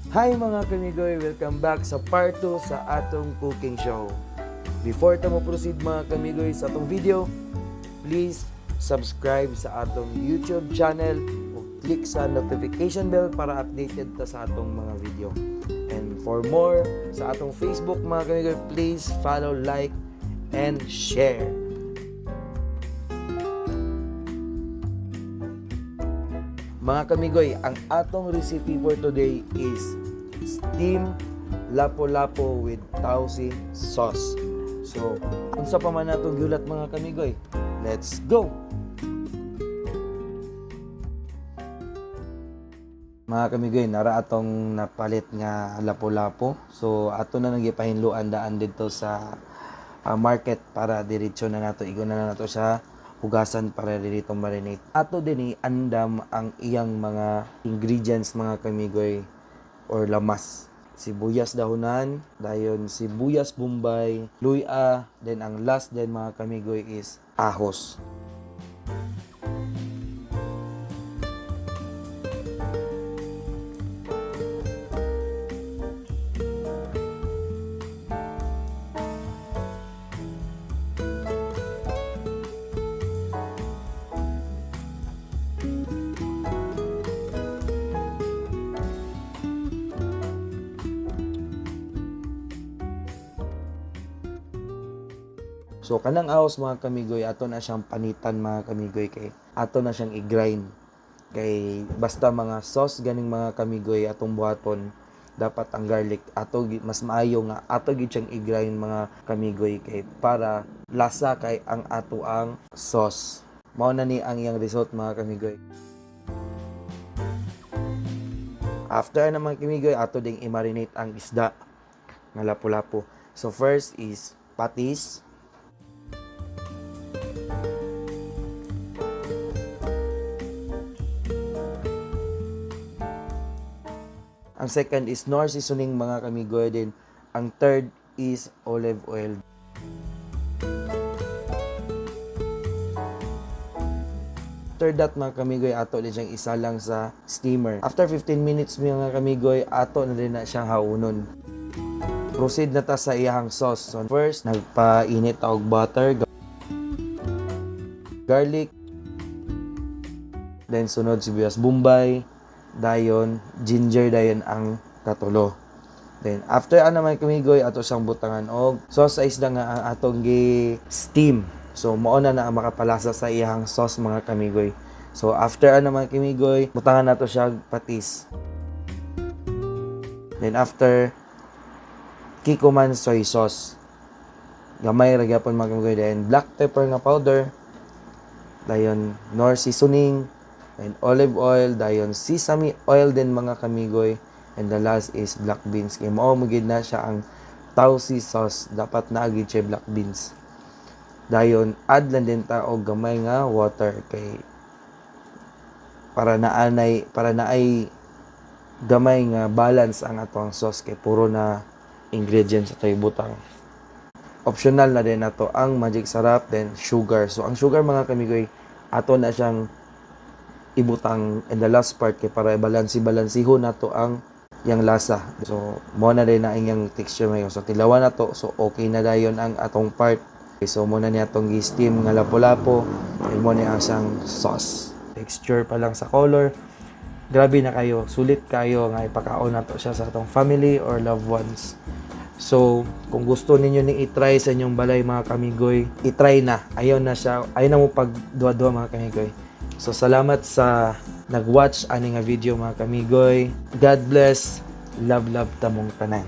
Hi mga kamigoy! Welcome back sa part 2 sa atong cooking show. Before ta mo proceed mga kamigoy sa atong video, please subscribe sa atong YouTube channel o click sa notification bell para updated ta sa atong mga video. And for more sa atong Facebook mga kamigoy, please follow, like, and share. Mga kamigoy, ang atong recipe for today is steamed lapu-lapu with tausi sauce. So, unsa pa man natong gulat mga kamigoy? Let's go! Mga kamigoy, nara atong napalit nga lapu-lapu. So, ato na nagipahinluan daan dito sa market para diretso na nato igon na nato sa hugasan para dito marinate. Ato din andam ang iyang mga ingredients mga kamigoy or lamas. Sibuyas dahonan, dayon sibuyas bombay, luya, then ang last din mga kamigoy is ahos. So kanang ahos mga kamigoy, ato na siyang panitan mga kamigoy kay ato na siyang i-grind. Kay basta mga sauce ganing mga kamigoy atong buhaton, dapat ang garlic ato mas maayo nga ato gid siyang i-grind mga kamigoy kay para lasa kay ang ato ang sauce. Mao na ni ang iyang result mga kamigoy. After naman kamigoy, ato ding i-marinate ang isda nga lapu-lapu. So first is patis. Ang second is nor seasoning mga kamigoy din. Ang third is olive oil. After that mga kamigoy, ato din siyang isa lang sa steamer. After 15 minutes mga kamigoy, ato na din na siyang haunon. Proceed na ta sa iyang sauce. So first, nagpainit og butter, garlic, then sunod sibuyas bombay, dayon ginger, dayon ang katulo. Then after naman kamigoy, ato siyang butangan og sauce sa isda nga ang atong gi-steam. So mao na ang makapalasa sa iyang sauce mga kamigoy. So after naman kamigoy, butangan nato siya patis. Then after, kikuman soy sauce. Gamay ra gyapon mga kamigoy, then black pepper nga powder, dayon nor seasoning, and olive oil, dayon sesame oil din mga kamigoy, and the last is black beans. Kay mao magid na siya ang tausi sauce, dapat naagid siya black beans. Dayon add lang din ta og gamay nga water kay para naay gamay nga balance ang atong sauce kay puro na ingredients sa butang. Optional na din nato ang magic sarap, then sugar. So ang sugar mga kamigoy, ato na siyang ibutang in the last part kay para balansi-balansiho nato ang yang lasa. So mo na din na inyang texture mayo. So tilawan na to, so okay na dayon ang atong part. Okay, so mo na ni atong gi-steam nga lapu-lapu, ay mo ni asang sauce. Texture pa lang sa color, grabe na kayo, sulit kayo nga ipakaon nato siya sa atong family or loved ones. So kung gusto ninyo ning i-try sa inyong balay mga kamigoy, i-try na. Ayaw na mo pag duwa-duwa mga kamigoy. So salamat sa nag-watch ani nga video mga kamigoy. God bless. Love tamong tanan.